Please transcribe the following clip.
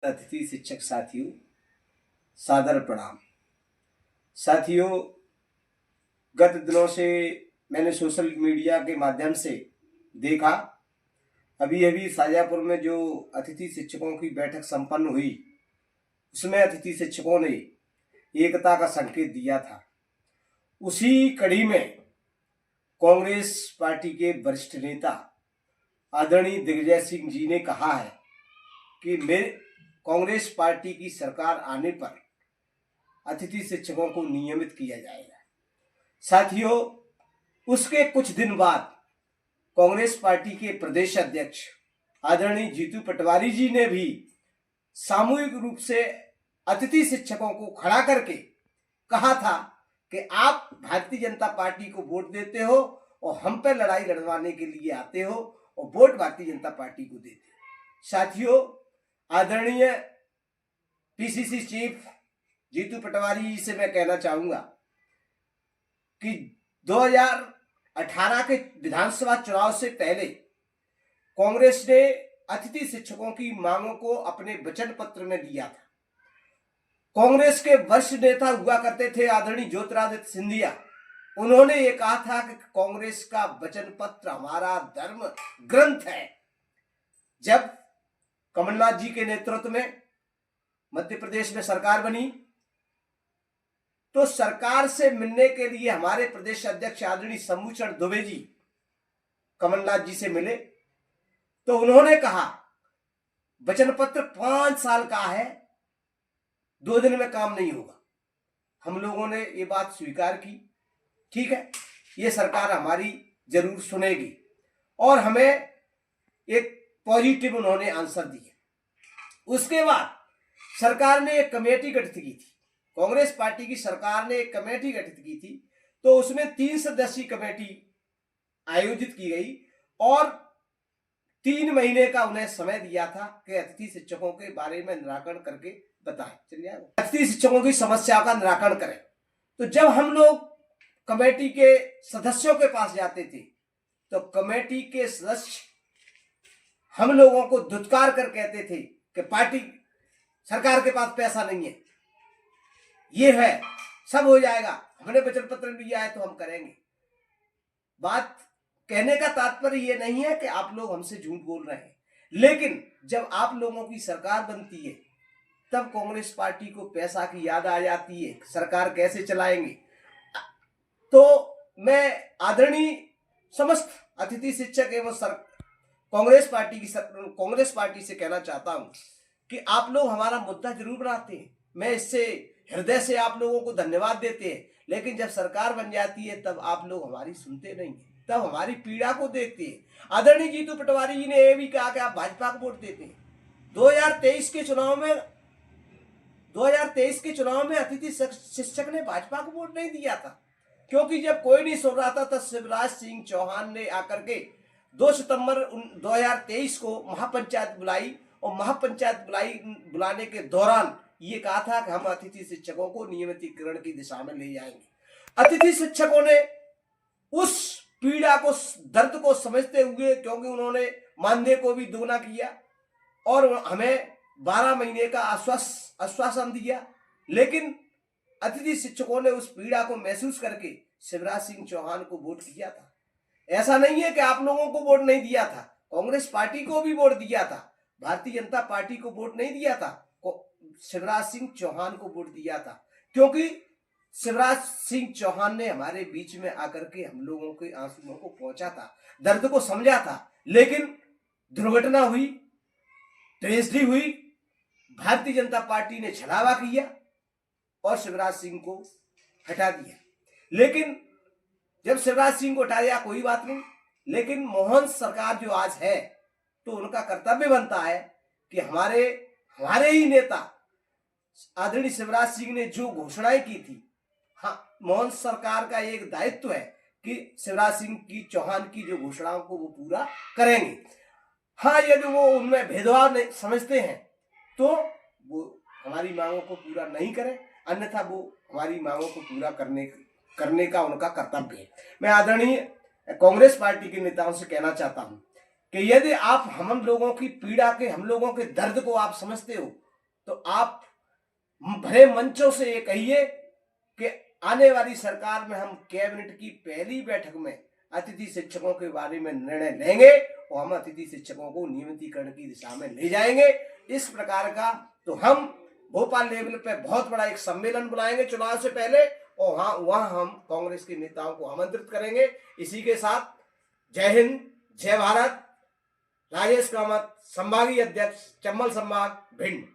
अतिथि शिक्षक साथियों, सादर प्रणाम। साथियों, गत दिनों से मैंने सोशल मीडिया के माध्यम से देखा, अभी अभी शाजापुर में जो अतिथि शिक्षकों की बैठक संपन्न हुई, उसमें अतिथि शिक्षकों ने एकता का संकेत दिया था। उसी कड़ी में कांग्रेस पार्टी के वरिष्ठ नेता आदरणीय दिग्विजय सिंह जी ने कहा है कि कांग्रेस पार्टी की सरकार आने पर अतिथि शिक्षकों को नियमित किया जाएगा। साथियों, उसके कुछ दिन बाद कांग्रेस पार्टी के प्रदेश अध्यक्ष आदरणीय जीतू पटवारी जी ने भी सामूहिक रूप से अतिथि शिक्षकों को खड़ा करके कहा था कि आप भारतीय जनता पार्टी को वोट देते हो और हम पे लड़ाई लड़वाने के लिए आते हो और वोट भारतीय जनता पार्टी को देते हो। साथियों, आदरणीय पीसीसी चीफ जीतू पटवारी जी से मैं कहना चाहूंगा कि 2018 के विधानसभा चुनाव से पहले कांग्रेस ने अतिथि शिक्षकों की मांगों को अपने वचन पत्र में दिया था। कांग्रेस के वरिष्ठ नेता हुआ करते थे आदरणीय ज्योतिरादित्य सिंधिया, उन्होंने ये कहा था कि कांग्रेस का वचन पत्र हमारा धर्म ग्रंथ है। जब कमलनाथ जी के नेतृत्व में मध्य प्रदेश में सरकार बनी तो सरकार से मिलने के लिए हमारे प्रदेश अध्यक्ष आदरणीय शंभूचरण दुबे जी कमलनाथ जी से मिले तो उन्होंने कहा वचन पत्र 5 साल का है, 2 दिन में काम नहीं होगा। हम लोगों ने ये बात स्वीकार की, ठीक है, ये सरकार हमारी जरूर सुनेगी और हमें एक पॉजिटिव उन्होंने आंसर दिया। उसके बाद सरकार ने एक कमेटी गठित की थी, कांग्रेस पार्टी की सरकार ने एक कमेटी गठित की थी, तो उसमें 3 सदस्यीय कमेटी आयोजित की गई और 3 महीने का उन्हें समय दिया था कि अतिथि शिक्षकों के बारे में निराकरण करके बताएं। चलिए, अतिथि शिक्षकों की समस्या का निराकरण करें। तो जब हम लोग कमेटी के सदस्यों के पास जाते थे तो कमेटी के सदस्य हम लोगों को धुतकार कर कहते थे कि पार्टी सरकार के पास पैसा नहीं है, ये है, सब हो जाएगा, हमने वचन पत्र लिया है तो हम करेंगे। बात कहने का तात्पर्य ये नहीं है कि आप लोग हमसे झूठ बोल रहे हैं, लेकिन जब आप लोगों की सरकार बनती है तब कांग्रेस पार्टी को पैसा की याद आ जाती है, सरकार कैसे चलाएंगे। तो मैं आदरणीय समस्त अतिथि शिक्षक एवं कांग्रेस पार्टी से कहना चाहता हूं कि आप लोग हमारा मुद्दा जरूर बनाते हैं, मैं इससे हृदय से आप लोगों को धन्यवाद देते हैं, लेकिन जब सरकार बन जाती है तब आप लोग हमारी सुनते नहीं, तब हमारी पीड़ा को देखते हैं। आदरणीय जीतू पटवारी जी ने यह भी कहा कि आप भाजपा को वोट देते हैं। 2023 के चुनाव में अतिथि शिक्षक ने भाजपा को वोट नहीं दिया था, क्योंकि जब कोई नहीं सुन रहा था तब शिवराज सिंह चौहान ने आकर के 2 सितंबर 2023 को महापंचायत बुलाई और महापंचायत बुलाने के दौरान ये कहा था कि हम अतिथि शिक्षकों को नियमितीकरण की दिशा में ले जाएंगे। अतिथि शिक्षकों ने उस पीड़ा को, दर्द को समझते हुए, क्योंकि उन्होंने मानदेय को भी दोगुना किया और हमें 12 महीने का आश्वासन दिया, लेकिन अतिथि शिक्षकों ने उस पीड़ा को महसूस करके शिवराज सिंह चौहान को वोट दिया था। ऐसा नहीं है कि आप लोगों को वोट नहीं दिया था, कांग्रेस पार्टी को भी वोट दिया था, भारतीय जनता पार्टी को वोट नहीं दिया था, शिवराज सिंह चौहान को वोट दिया था, क्योंकि शिवराज सिंह चौहान ने हमारे बीच में आकर के हम लोगों के आंसुओं को पहुंचा था, दर्द को समझा था। लेकिन दुर्घटना हुई, ट्रेजेडी हुई, भारतीय जनता पार्टी ने छलावा किया और शिवराज सिंह को हटा दिया। लेकिन जब शिवराज सिंह को हटा दिया कोई बात नहीं, लेकिन मोहन सरकार जो आज है तो उनका कर्तव्य बनता है कि हमारे ही नेता आदरणीय शिवराज सिंह ने जो घोषणाएं की थी, हाँ, मोहन सरकार का एक दायित्व है कि शिवराज सिंह चौहान की जो घोषणाओं को वो पूरा करेंगे। हाँ, यदि वो उनमें भेदभाव समझते हैं तो वो हमारी मांगों को पूरा नहीं करें, अन्यथा वो हमारी मांगों को पूरा करने का उनका कर्तव्य है। मैं आदरणीय कांग्रेस पार्टी के नेताओं से कहना चाहता हूं कि यदि आप हम लोगों की पीड़ा के, हम लोगों के दर्द को आप समझते हो तो आप भरे मंचों से ये कहिए कि आने वाली सरकार में हम कैबिनेट की पहली बैठक में अतिथि शिक्षकों के बारे में निर्णय लेंगे और हम अतिथि शिक्षकों को नियमितीकरण की दिशा में ले जाएंगे। इस प्रकार का तो हम भोपाल लेवल पे बहुत बड़ा एक सम्मेलन बुलाएंगे चुनाव से पहले और वहां हम कांग्रेस के नेताओं को आमंत्रित करेंगे। इसी के साथ जय हिंद, जय भारत। राजेश कामत, संभागीय अध्यक्ष, चंबल संभाग, भिंड।